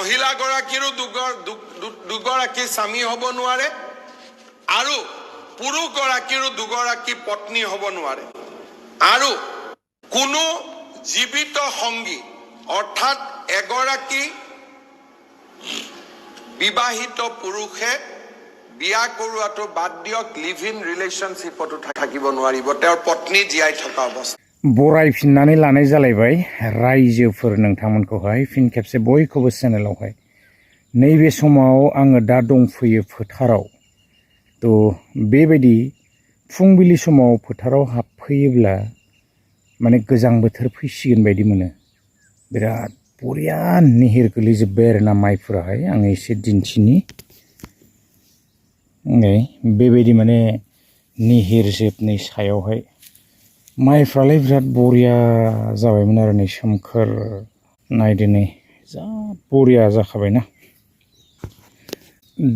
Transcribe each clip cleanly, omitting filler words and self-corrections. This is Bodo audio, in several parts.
মহিলাগৰাকীৰো দুগৰাকী স্বামী হ'ব নোৱাৰে আৰু পুৰুষগৰাকীৰো দুগৰাকী পত্নী হ'ব নোৱাৰে আৰু কোনো জীৱিত সংগী অৰ্থাৎ এগৰাকী বিবাহিত পুৰুষে বিয়া কৰোৱাটো বাদ দিয়ক লিভ ইন ৰিলেশনশ্বিপতো থাকিব নোৱাৰিব তেওঁৰ পত্নী জীয়াই থকা অৱস্থা बरायफिननानै लानाय जालायबाय रायजोफोर नोंथांमोनखौहाय फिन खेबसे बयखौबो चेनेलावहाय नैबे समाव आङो दा दंफैयो फोथाराव तो बेबायदि फुंबिलि समाव फोथाराव हाबफैयोब्ला माने गोजां बोथोर फैसिगोन बायदि मोनो बिराद बरिया निहिर गोलैजोब्बाय आरोना माइफोराहाय आं एसे दिन्थिनि बेबायदि माने निहिर जोबनै सायावहाय माइफ्रालाय बिराद बरिया जाबायमोन आरो नै सोमखोर नायदो नै जा बरिया जाखाबायना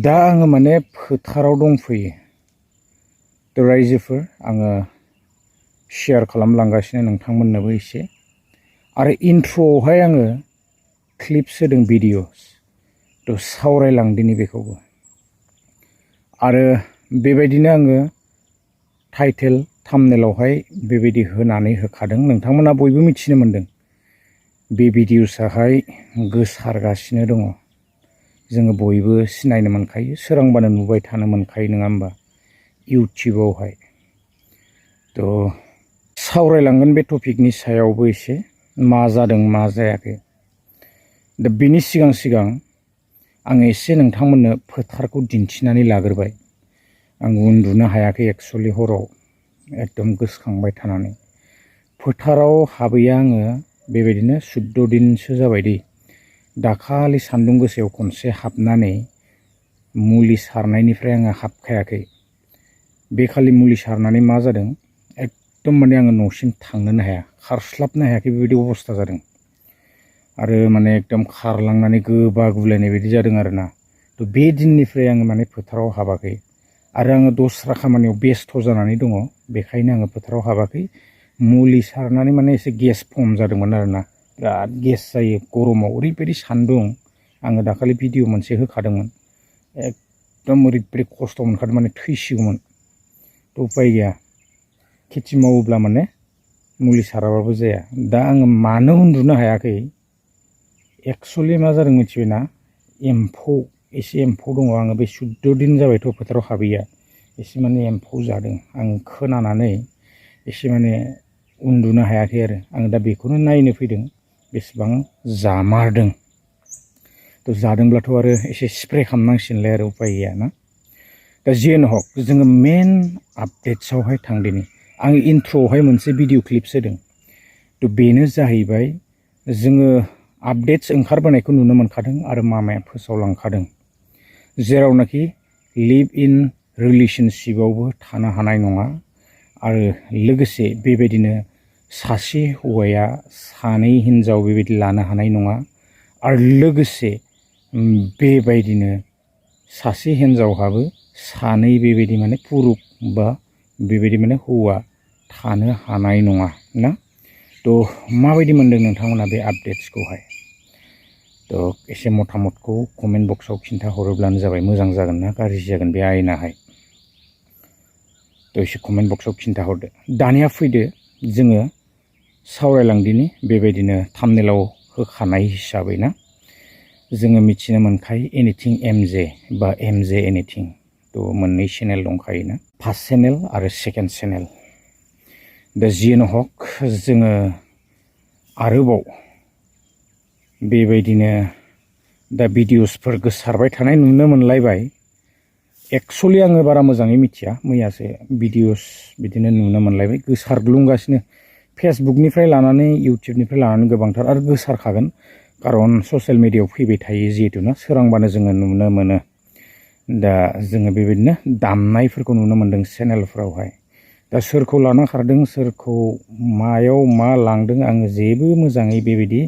दा आङो माने फोथाराव दंफैयो तो रायजोफोर आङो शेयार खालामलांगासिनो नोंथांमोननोबो एसे आरो इन्ट्र'आवहाय आङो क्लिप्स होदों भिडिअस तो सावरायलांदिनि बेखौबो आरो बेबायदिनो आङो टाइटेल थाम्बनेलावहाय बेबायदि होनानै होखादों नोंथांमोना बयबो मिथिनो मोनदों बे भिडिअसआहाय गोसारगासिनो दङ जोङो बयबो सिनायनो मोनखायो सोरांबानो नुबाय थानो मोनखायो नङा होमबा इउटिउबावहाय तो सावरायलांगोन बे टपिकनि सायावबो एसे मा जादों मा जायाखै दा बिनि सिगां आं एसे नोंथांमोननो फोथारखौ दिन्थिनानै लाग्रोबाय आं उन्दुनो हायाखै एक्चुअलि हराव एकदम गोसोखांबाय थानानै फोथाराव हाबैया आङो बेबायदिनो 14 दिनसो जाबाय दै दाखालि सान्दुं गोसायाव खनसे हाबनानै मुलि सारनायनिफ्राय आङो हाबखायाखै बे खालि मुलि सारनानै मा जादों एकदम माने आङो न'सिम थांनोनो हाया खारस्लाबनो हायाखै बेबायदि अबस्था जादों आरो माने एकदम खारलांनानै गोबा गुलायनाय बायदि जादों आरोना तो बे दिननिफ्राय आङो माने फोथाराव हाबाखै आरो आङो दस्रा खामानियाव बेस्थ' जानानै दङ बेखायनो आङो फोथाराव हाबाखै मुलि सारनानै माने एसे गेस फर्म जादोंमोन आरोना बिराद गेस जायो गरमाव ओरैबायदि सान्दुं आङो दाखालि भिडिअ मोनसे होखादोंमोन एकदम ओरैबायदि खस्थ' मोनखादों माने थैसिगौमोन तो उपाय गैया खेथि मावोब्ला माने मुलि साराबाबो जाया दा आङो मानो उन्दुनो हायाखै एक्चुअलि मा जादों मिथिबायना एम्फौ एसे एम्फौ दङ आङो बे 14 दिन जाबायथ' फोथाराव हाबैया एसे माने एम्फौ जादों आं खोनानानै एसे माने उन्दुनो हायाखै आरो आं दा बेखौनो नायनो फैदों बेसेबां जामारदों तो जादोंब्लाथ' आरो एसे स्प्रे खालामनांसिगोनलाय आरो उपाय गैया ना दा जियानो हक जोङो मेन आपडेट्सआवहाय थांदिनि आं इन्ट्र'आवहाय मोनसे भिडिअ क्लिप्स होदों तो बेनो जाहैबाय जोङो आपडेट्स ओंखारबोनायखौ नुनो मोनखादों आरो मामाया फोसावलांखादों जेरावनाखि लिभ इन रिलेशनशिपआवबो थानो हानाय नङा आरो लोगोसे बेबायदिनो सासे हौवाया सानै हिनजाव बेबायदि लानो हानाय नङा आरो लोगोसे बेबायदिनो सासे हिनजावहाबो सानै बेबायदि माने पुरुष बा बेबायदि माने हौवा थानो हानाय नङा ना तो माबायदि मोनदों नोंथांमोना बे आपडेट्सखौहाय तो एसे मतामतखौ कमेन्ट बक्सआव खिन्थाहरोब्लानो जाबाय मोजां जागोन ना गाज्रि जागोन बे आयेनाहाय तो एसे कमेन्ट बक्सआव खिन्थाहरदो दानिया फैदो जोङो सावरायलांदिनि बेबायदिनो थाम्बनेलाव होखानाय हिसाबै ना जोङो मिथिनो मोनखायो एनिथिं एमजे बा एमजे एनिथिं तो मोननै चेनेल दंखायोना फार्स्ट चेनेल आरो सेकेन्ड चेनेल दा जियानो हक जोङो आरोबाव बेबायदिनो दा भिडिअसफोर गोसारबाय थानाय नुनो मोनलायबाय एक्चुअलि आङो बारा मोजाङै मिथिया मैयासो भिडिअस बिदिनो नुनो मोनलायबाय गोसारग्लुंगासिनो फेसबुकनिफ्राय लानानै इउटिउबनिफ्राय लानानै गोबांथार आरो गोसारखागोन खारन ससियेल मिडियायाव फैबाय थायो जिहेतु ना सोरांबानो जोङो नुनो मोनो दा जोङो बेबायदिनो दामनायफोरखौ नुनो मोनदों चेनेलफोरावहाय दा सोरखौ लाना खारदों सोरखौ मायाव मा लांदों आङो जेबो मोजाङै बेबायदि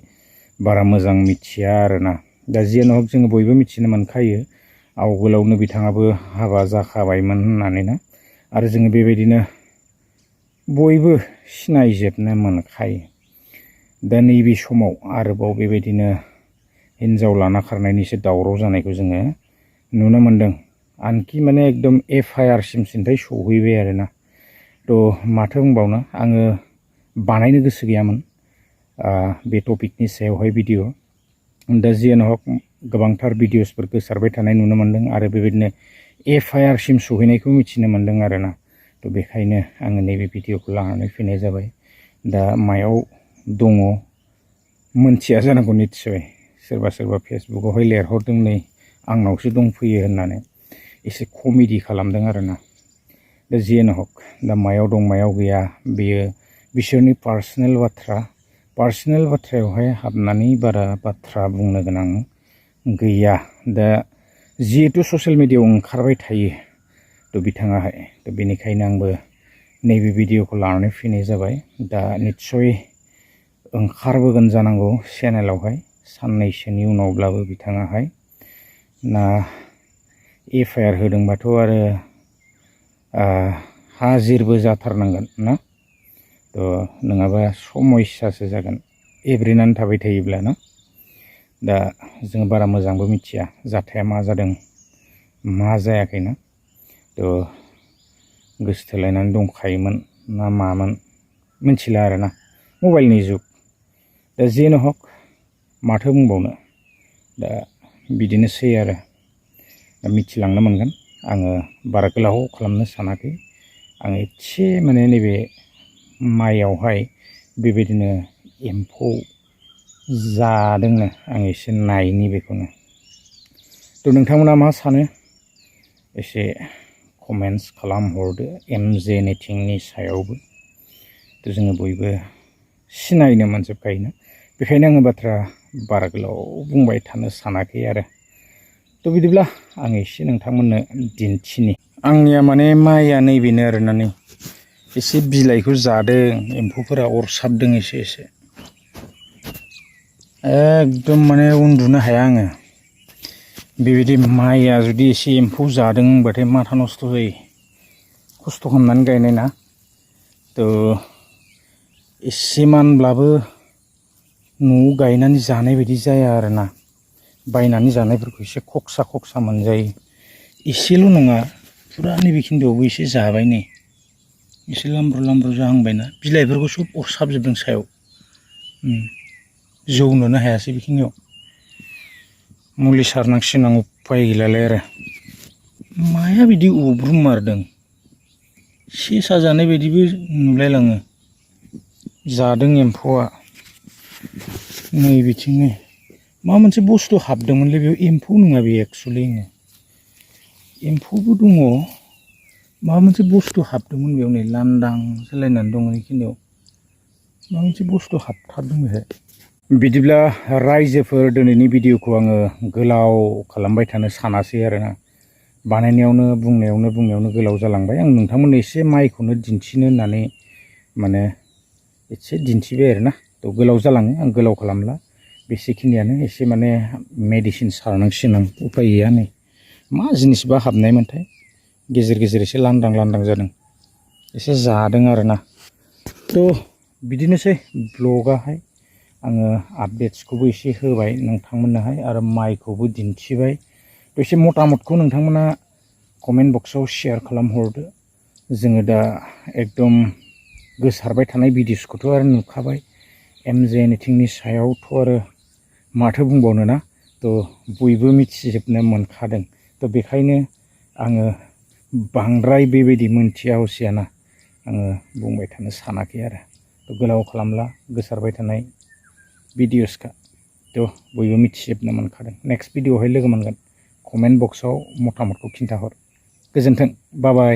बारा मोजां मिथिया आरोना दा जियानो हक जोङो बयबो मिथिनो मोनखायो आवगोलावनो बिथाङाबो हाबा जाखाबायमोन होननानै ना आरो जोङो बेबायदिनो बयबो सिनायजोबनो मोनखायो दा नैबे समाव आरोबाव बेबायदिनो हिन्जाव लाना खारनायनिसो दावराव जानायखौ जोङो नुनो मोन्दों आनखि माने एकदम FIR सिमथाय सहैबाय आरोना थ' माथो बुंबावनो आङो बानायनो गोसो गैयामोन बे टपिकनि सायावहाय भिडिअ दा जियानो हक गोबांथार भिडिअसफोर गोसारबाय थानाय नुनो मोन्दों आरो बेबायदिनो FIR सिम सहैनायखौ मिथिनो मोन्दों आरोना थ' बेखायनो आङो नैबे भिडिअखौ लानानै फैनाय जाबाय दा मायाव दङ मोनथिया जानांगौ निस्सय सोरबा सोरबा फेसबुकावहाय लिरहरदों नै आंनावसो दंफैयो होननानै एसे कमेडि खालामदों आरोना दा जियानो हक दा मायाव दं मायाव गैया बेयो बिसोरनि पार्सनेल बाथ्रायावहाय हाबनानै बारा बाथ्रा बुंनो गोनां गैया दा जिहेतु ससियेल मिडियायाव ओंखारबाय थायो थ' बिथाङाहाय थ' बेनिखायनो आंबो नैबे भिडिअखौ लानानै फैनाय जाबाय दा निस्सय ओंखारबोगोन जानांगौ चेनेलावहाय साननैसोनि उनावब्लाबो बिथाङाहाय ना FIR होदोंबाथ' आरो हाजिरबो जाथारनांगोन ना थ' नङाबा समस्यासो जागोन एब्रेनानै थाबाय थायोब्ला ना दा जों बारा मोजांबो मिथिया जाथाया मा जादों मा जायाखैना थ' गोसोथोलायनानै दंखायोमोन ना मामोन मिथिला आरोना मबाइलनि जुग दा जेनो हक माथो बुंबावनो दा बिदिनोसै आरो दा मिथिलांनो मोनगोन आङो बारा गोलाव खालामनो सानाखै आं एसे माने नैबे माइयावहाय बेबायदिनो एम्फौ जादोंनो आं एसे नायनि बेखौनो थ' नोंथांमोना मा सानो एसे कमेन्ट्स खालामहरदो MJ नेटिंनि सायावबो थ' जोङो बयबो सिनायनो मोनजोबखायोना बेखायनो आङो बाथ्रा बारा गोलाव बुंबाय थानो सानाखै आरो थ' बिदिब्ला आं एसे नोंथांमोननो दिन्थिनि आंनिया माने माइया नैबेनो आरोना नै एसे बिलाइखौ जादों एम्फौफोरा अरसाबदों एसे एकदम माने उन्दुनो हाया आङो बेबायदि माइया जुदि एसे एम्फौ जादों होनबाथाय माथा नस्थ' जायो खस्थ' खालामनानै गायनाय ना थ' एसेमानब्लाबो न'आव गायनानै जानाय बायदि जाया आरोना बायनानै जानायफोरखौ एसे खक्सा मोनजायो एसेल' नङा फुरा नैबे खिन्दोआवबो एसे जाबाय नै एसे लामब्रु जाहांबायना बिलाइफोरखौ सब अरसाबजोबदों सायाव जौनोनो हायासै बेखिनियाव मुलि सारनांसिगोन आं उफाय गैलालाय आरो माया बिदि उब्रुमारदों सेसा जानाय बायदिबो नुलायलाङो जादों एम्फौआ नै बिथिंनो मा मोनसे बुस्थु हाबदोंमोनलै बेयाव एम्फौ नङा बे एक्सुवेलि एम्फौबो दङ माबा मोनसे बुस्थु हाबदोंमोन बेयाव नै लांदां जालायनानै दङ बेखिनियाव माबा मोनसे बुस्थु हाबथारदों बेहाय बिदिब्ला रायजोफोर दिनैनि भिडिअखौ आङो गोलाव खालामबाय थानो सानासै आरोना बानायनायावनो बुंनायावनो गोलाव जालांबाय आं नोंथांमोननो एसे माइखौनो दिन्थिनो होननानै माने एसे दिन्थिबाय आरोना थ' गोलाव जालाङो आं गोलाव खालामला बेसेखिनियानो एसे माने मेडिसिन सारनांसिगोन आं उफाय गैया नै मा जिनिसबा हाबनायमोनथाय गेजेर एसे लांदां जादों एसे जादों आरोना थ' बिदिनोसै ब्लगाहाय आङो आपडेट्सखौबो एसे होबाय नोंथांमोननोहाय आरो माइखौबो दिन्थिबाय थ' एसे मतामतखौ नोंथांमोना कमेन्ट बक्सआव शेयार खालामहरदो जोङो दा एकदम गोसारबाय थानाय भिडिअसखौथ' आरो नुखाबाय MJ नेटिंनि सायावथ' आरो माथो बुंबावनो ना थ' बयबो मिथिजोबनो मोनखादों थ' बेखायनो आङो बांद्राय बेबायदि मोनथिया हसियाना आङो बुंबाय थानो सानाखै आरो थ' गोलाव खालामला गोसारबाय थानाय भिडिअसखा थ' बयबो मिथिजोबनो मोनखादों नेक्स्ट भिडिअआवहाय लोगो मोनगोन कमेन्ट बक्सआव मतामतखौ खिन्थाहर गोजोन्थों बाय